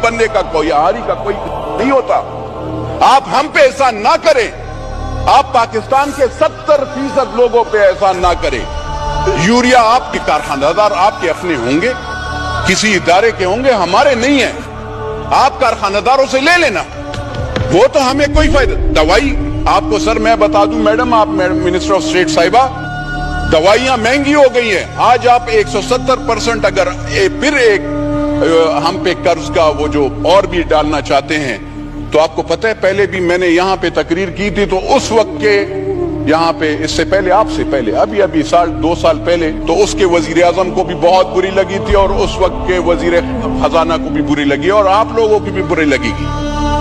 بندے کا کوئی آری کا کوئی نہیں ہوتا. آپ ہم پہ احسان نہ کریں, آپ پاکستان کے 70% لوگوں پہ احسان نہ کریں. یوریا آپ کے کارخانہ دار آپ کے اپنے ہوں گے, کسی ادارے کے ہوں گے, ہمارے نہیں ہیں. آپ کارخانہ داروں سے لے لینا, وہ تو ہمیں کوئی فائدہ. دوائی آپ کو سر میں بتا دوں میڈم, آپ منسٹر آف اسٹیٹ صاحبہ, دوائیاں مہنگی ہو گئی ہیں. آج آپ 170% اگر پھر ایک ہم پہ قرض کا وہ جو اور بھی ڈالنا چاہتے ہیں, تو آپ کو پتہ ہے پہلے بھی میں نے یہاں پہ تقریر کی تھی, تو اس وقت کے یہاں پہ اس سے پہلے, آپ سے پہلے, ابھی دو سال پہلے, تو اس کے وزیر اعظم کو بھی بہت بری لگی تھی, اور اس وقت کے وزیر خزانہ کو بھی بری لگی, اور آپ لوگوں کی بھی بری لگے گی.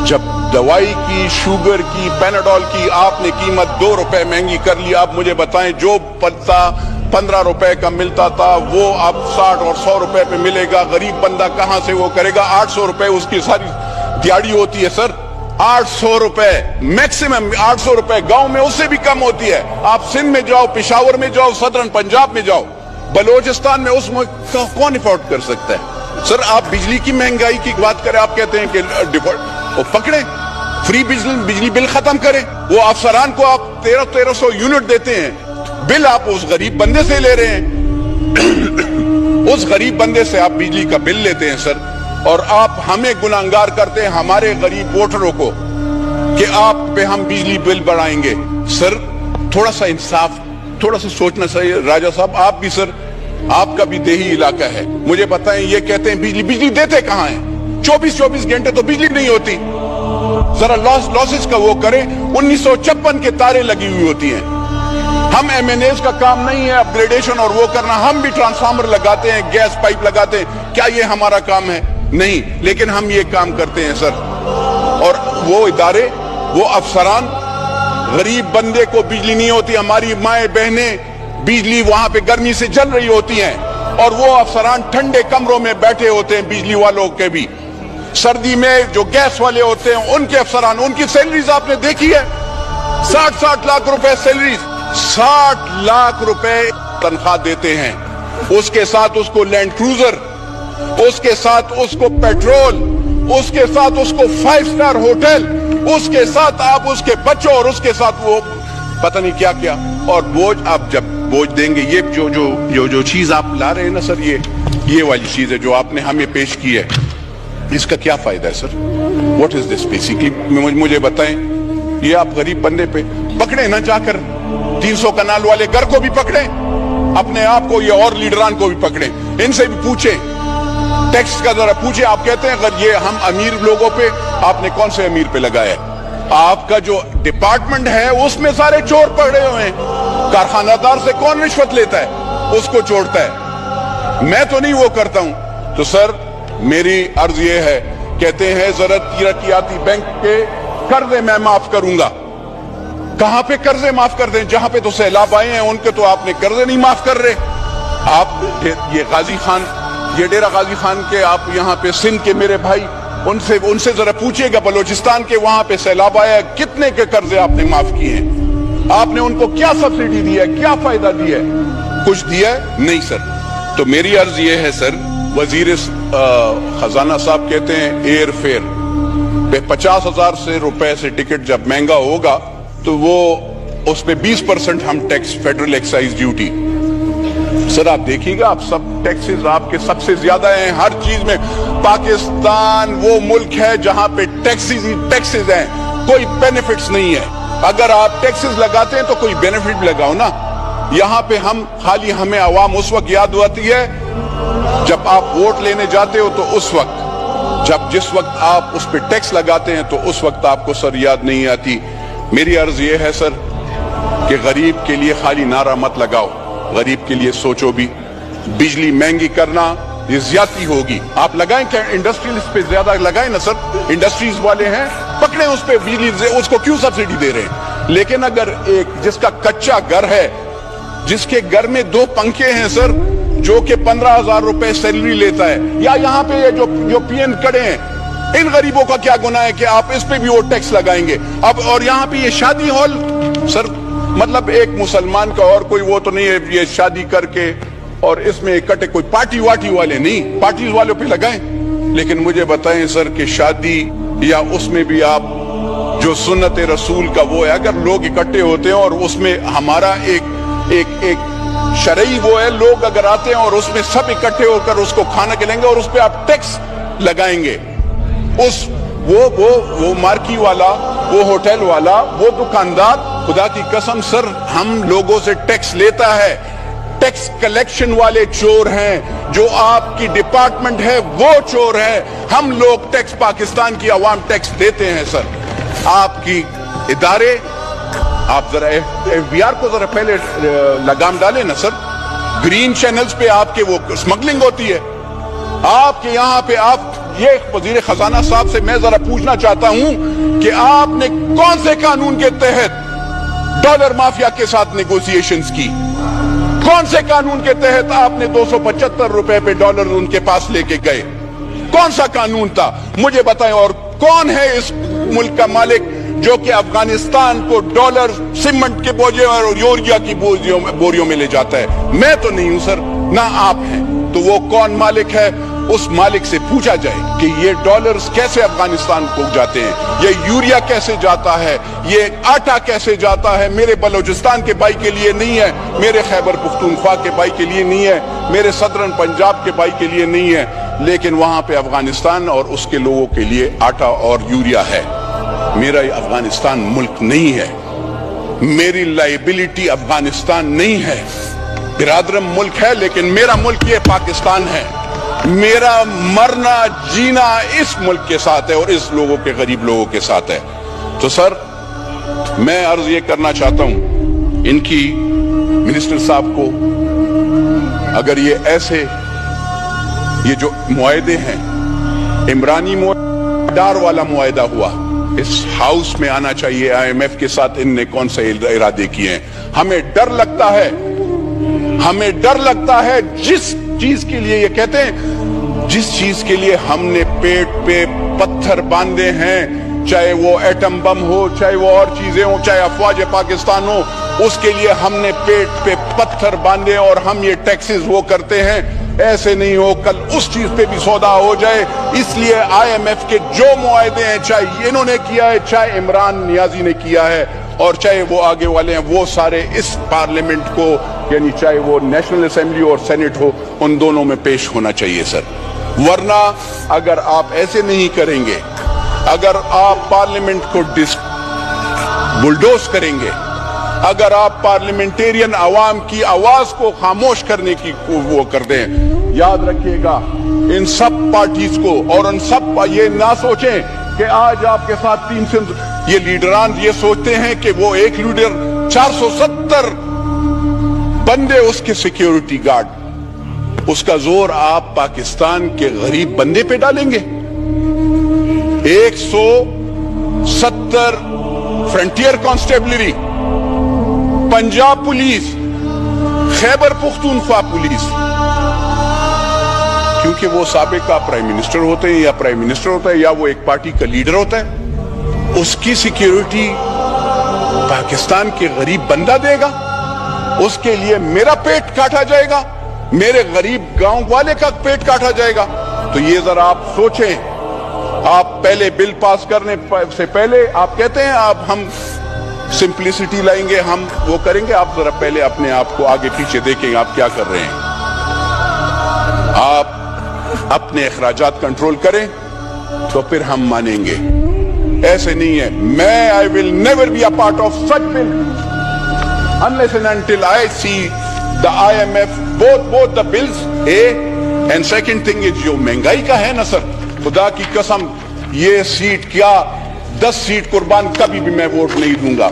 جب دوائی کی, شوگر کی, پیناڈول کی آپ نے قیمت 2 روپے مہنگی کر لی, آپ مجھے بتائیں جو پلتا 15 روپے کا ملتا تھا وہ اب 60 اور 100 روپے پہ ملے گا. غریب بندہ کہاں سے وہ کرے گا؟ 800 روپے اس کی ساری دیہڑی ہوتی ہے سر, 800 روپے میکسیمم, 800 روپے گاؤں میں اس سے بھی کم ہوتی ہے. آپ سندھ میں جاؤ, پشاور میں جاؤ, صدرن پنجاب میں جاؤ, بلوچستان میں اس میں کون افورڈ کر سکتا ہے؟ سر آپ بجلی کی مہنگائی کی بات کریں, آپ کہتے ہیں کہ وہ پکڑیں, فری بجلی بل ختم کریں. وہ افسران کو آپ 1300 یونٹ دیتے ہیں, بل آپ اس غریب بندے سے لے رہے ہیں. اس غریب بندے سے آپ بجلی کا بل لیتے ہیں سر, اور آپ ہمیں گناہگار کرتے ہیں, ہمارے غریب ووٹروں کو, کہ آپ پہ ہم بجلی بل بڑھائیں گے. سر تھوڑا سا انصاف, تھوڑا سا سوچنا چاہیے. راجہ صاحب آپ بھی سر, آپ کا بھی دیہی علاقہ ہے, مجھے بتائیں یہ کہتے ہیں بجلی دیتے کہاں ہیں؟ 24 گھنٹے تو بجلی نہیں ہوتی. ذرا لاسز کا وہ کریں. 1956 کے تاریں لگی ہوئی ہوتی ہیں. ہم M&As کا کام نہیں ہے اپ گریڈیشن اور وہ کرنا, ہم بھی ٹرانسفارمر لگاتے ہیں, گیس پائپ لگاتے ہیں, کیا یہ ہمارا کام ہے؟ نہیں, لیکن ہم یہ کام کرتے ہیں سر. اور وہ ادارے, وہ افسران, غریب بندے کو بجلی نہیں ہوتی, ہماری مائیں بہنیں بجلی وہاں پہ گرمی سے جل رہی ہوتی ہیں, اور وہ افسران ٹھنڈے کمروں میں بیٹھے ہوتے ہیں. بجلی والوں کے بھی, سردی میں جو گیس والے ہوتے ہیں ان کے افسران, ان کی سیلریز آپ نے دیکھی ہے, 60 لاکھ روپے سیلریز, 60 لاکھ روپے تنخواہ دیتے ہیں. اس کے ساتھ اس کو لینڈ کروزر, اس کے ساتھ اس کو پیٹرول, اس کے ساتھ اس کو 5 سٹار ہوٹل, اس کے ساتھ آپ اس کے بچوں, اور اس کے ساتھ وہ پتہ نہیں کیا کیا. اور بوجھ آپ جب بوجھ دیں گے, یہ جو چیز آپ لا رہے ہیں نا سر, یہ والی چیز ہے جو آپ نے ہمیں پیش کی ہے, اس کا کیا فائدہ ہے سر؟ What is this basically? مجھے بتائیں. یہ آپ غریب بندے پہ پکڑیں نہ, جا کر 300 کنال والے گھر کو بھی پکڑیں, اپنے آپ کو, یہ اور لیڈران کو بھی پکڑیں, ان سے بھی پوچھیں, ٹیکس کا ذرا پوچھیں. آپ کہتے ہیں اگر یہ ہم امیر لوگوں پہ, آپ نے کون سے امیر پہ لگایا ہے؟ آپ کا جو ڈپارٹمنٹ ہے اس میں سارے چور پکڑے ہوئے ہیں. کارخانہ دار سے کون رشوت لیتا ہے؟ اس کو چھوڑتا ہے. میں تو نہیں وہ کرتا ہوں. تو سر میری عرض یہ ہے, کہتے ہیں زراعت ترقیاتی بینک کے قرضے میں معاف کروں گا. کہاں پہ قرضے معاف کر دیں؟ جہاں پہ تو سیلاب آئے ہیں ان کے تو آپ نے قرضے نہیں معاف کر رہے. آپ یہ غازی خان, یہ ڈیرہ غازی خان کے, آپ یہاں پہ سندھ کے میرے بھائی, ان سے ذرا پوچھئے گا, بلوچستان کے وہاں پہ سیلاب آیا, کتنے کے قرضے آپ نے معاف کیے ہیں؟ آپ نے ان کو کیا سبسڈی دی ہے, کیا فائدہ دیا ہے؟ کچھ دیا ہے؟ نہیں سر. تو میری عرض یہ ہے سر, وزیر خزانہ صاحب کہتے ہیں ایئر فیئر پہ 50,000 سے روپے سے ٹکٹ جب مہنگا ہوگا تو وہ اس پہ 20% ہم ٹیکس, فیڈرل ایکسائز ڈیوٹی. سر آپ دیکھیے گا, آپ سب ٹیکسز آپ کے سب سے زیادہ ہیں ہر چیز میں. پاکستان وہ ملک ہے جہاں پہ ٹیکسز ہیں, کوئی بینیفٹس نہیں ہے. اگر آپ ٹیکسز لگاتے ہیں تو کوئی بینیفٹ لگاؤ نا. یہاں پہ ہم خالی, ہمیں عوام اس وقت یاد آتی ہے جب آپ ووٹ لینے جاتے ہو, تو اس وقت جس وقت آپ اس پہ ٹیکس لگاتے ہیں تو اس وقت آپ کو سر یاد نہیں آتی. میری عرض یہ ہے سر کہ غریب کے لیے خالی نعرہ مت لگاؤ, غریب کے لیے سوچو بھی. بجلی مہنگی کرنا یہ زیادتی ہوگی. آپ لگائیں کہ انڈسٹریل اس پہ زیادہ لگائیں نا سر, انڈسٹریز والے ہیں پکڑیں اس پہ بجلی, اس کو کیوں سبسڈی دے رہے ہیں؟ لیکن اگر ایک جس کا کچا گھر ہے, جس کے گھر میں 2 پنکھے ہیں سر, جو کہ 15,000 روپے سیلری لیتا ہے, یا یہاں پہ جو پین کڑے ہیں, ان غریبوں کا کیا گناہ ہے کہ آپ اس پہ بھی وہ ٹیکس لگائیں گے؟ اب اور یہاں پہ یہ شادی ہال سر, مطلب ایک مسلمان کا اور کوئی وہ تو نہیں ہے یہ شادی کر کے اور اس میں اکٹھے, کوئی پارٹی واٹی والے نہیں, پارٹیز والوں پہ لگائیں. لیکن مجھے بتائیں سر کہ شادی یا اس میں بھی آپ جو سنت رسول کا وہ ہے, اگر لوگ اکٹھے ہوتے ہیں اور اس میں ہمارا ایک شرعی وہ ہے, لوگ اگر آتے ہیں اور اس میں سب اکٹھے ہو کر اس کو کھانا کھلائیں گے اور اس پہ آپ ٹیکس لگائیں گے, وہ مارکی والا, وہ ہوٹل والا, وہ دکاندار, خدا کی قسم سر ہم لوگوں سے ٹیکس لیتا ہے. ٹیکس کلیکشن والے چور ہیں, جو آپ کی ڈپارٹمنٹ ہے وہ چور ہے. ہم لوگ ٹیکس, پاکستان کی عوام ٹیکس دیتے ہیں سر. آپ کی ادارے, آپ ذرا ایف بی آر کو ذرا پہلے لگام ڈالیں نا سر. گرین چینلز پہ آپ کے وہ اسمگلنگ ہوتی ہے. آپ کے یہاں پہ آپ یہ وزیر خزانہ صاحب سے میں ذرا پوچھنا چاہتا ہوں کہ آپ نے کون سے قانون کے تحت ڈالر مافیا کے ساتھ نیگوسیشنز کی؟ کون سے قانون کے تحت آپ نے 275 روپے پہ ڈالر ان کے پاس لے کے گئے؟ کون سا قانون تھا مجھے بتائیں. اور کون ہے اس ملک کا مالک جو کہ افغانستان کو ڈالر سیمنٹ کے بوجھے اور یوریا کی بوریوں میں لے جاتا ہے؟ میں تو نہیں ہوں سر, نہ آپ ہیں. تو وہ کون مالک ہے؟ اس مالک سے پوچھا جائے کہ یہ ڈالرز کیسے افغانستان کو جاتے ہیں, یہ یوریا کیسے جاتا ہے, یہ آٹا کیسے جاتا ہے. میرے بلوچستان کے بھائی کے لیے نہیں ہے, میرے خیبر پختونخوا کے بھائی کے لیے نہیں ہے, میرے صدرن پنجاب کے بھائی کے لیے نہیں ہے, لیکن وہاں پہ افغانستان اور اس کے لوگوں کے لیے آٹا اور یوریا ہے. میرا افغانستان ملک نہیں ہے, میری لائبلٹی افغانستان نہیں ہے. برادرم ملک ہے لیکن میرا ملک یہ پاکستان ہے. میرا مرنا جینا اس ملک کے ساتھ ہے اور اس لوگوں کے, غریب لوگوں کے ساتھ ہے. تو سر میں عرض یہ کرنا چاہتا ہوں ان کی منسٹر صاحب کو, اگر یہ ایسے یہ جو معاہدے ہیں, عمرانی ڈار والا معاہدہ ہوا, اس ہاؤس میں آنا چاہیے. آئی ایم ایف کے ساتھ ان نے کون سے ارادے کیے ہیں؟ ہمیں ڈر لگتا ہے, ہمیں ڈر لگتا ہے جس چیز کے لیے, یہ کہتے ہیں جس چیز کے لیے ہم نے پیٹ پہ پتھر باندھے ہیں, چاہے وہ ایٹم بم ہو, چاہے وہ اور چیزیں ہوں, چاہے افواج پاکستان ہو, اس کے لیے ہم نے پیٹ پہ پتھر باندھے اور ہم یہ ٹیکسز وہ کرتے ہیں. ایسے نہیں ہو کل اس چیز پہ بھی سودا ہو جائے. اس لیے آئی ایم ایف کے جو معاہدے ہیں, چاہے انہوں نے کیا ہے, چاہے عمران نیازی نے کیا ہے, اور چاہے وہ آگے والے ہیں, وہ سارے اس پارلیمنٹ کو, یعنی چاہے وہ نیشنل اسمبلی اور سینٹ ہو, ان دونوں میں پیش ہونا چاہیے سر. ورنہ اگر آپ ایسے نہیں کریں گے, اگر آپ پارلیمنٹ کو بلڈوز کریں گے, اگر آپ پارلیمنٹیرین عوام کی آواز کو خاموش کرنے کی وہ کر دیں, یاد رکھیے گا ان سب پارٹیز کو, اور ان سب یہ نہ سوچیں کہ آج آپ کے ساتھ 300 یہ لیڈران یہ سوچتے ہیں کہ وہ ایک لیڈر 470 بندے اس کے سیکیورٹی گارڈ, اس کا زور آپ پاکستان کے غریب بندے پہ ڈالیں گے. 170 frontier constabulary, Punjab police, Khyber Pakhtunkhwa police, کیونکہ وہ سابقہ پرائم منسٹر ہوتے ہیں یا پرائم منسٹر ہوتا ہے یا وہ ایک پارٹی کا لیڈر ہوتا ہے, اس کی سیکیورٹی پاکستان کے غریب بندہ دے گا. اس کے لیے میرا پیٹ کاٹا جائے گا, میرے غریب گاؤں والے کا پیٹ کاٹا جائے گا. تو یہ ذرا آپ سوچیں. آپ پہلے بل پاس کرنے سے پہلے آپ کہتے ہیں آپ ہم سمپلسٹی لائیں گے, ہم وہ کریں گے. آپ ذرا پہلے اپنے آپ کو آگے پیچھے دیکھیں آپ کیا کر رہے ہیں. آپ اپنے اخراجات کنٹرول کریں تو پھر ہم مانیں گے. ایسے نہیں ہے. میں I will never be a part of such bill unless and until I see the IMF both the bills. And second thing is جو مہنگائی کا ہے نا سر, خدا کی قسم یہ سیٹ کیا 10 سیٹ قربان کبھی بھی میں ووٹ نہیں دوں گا.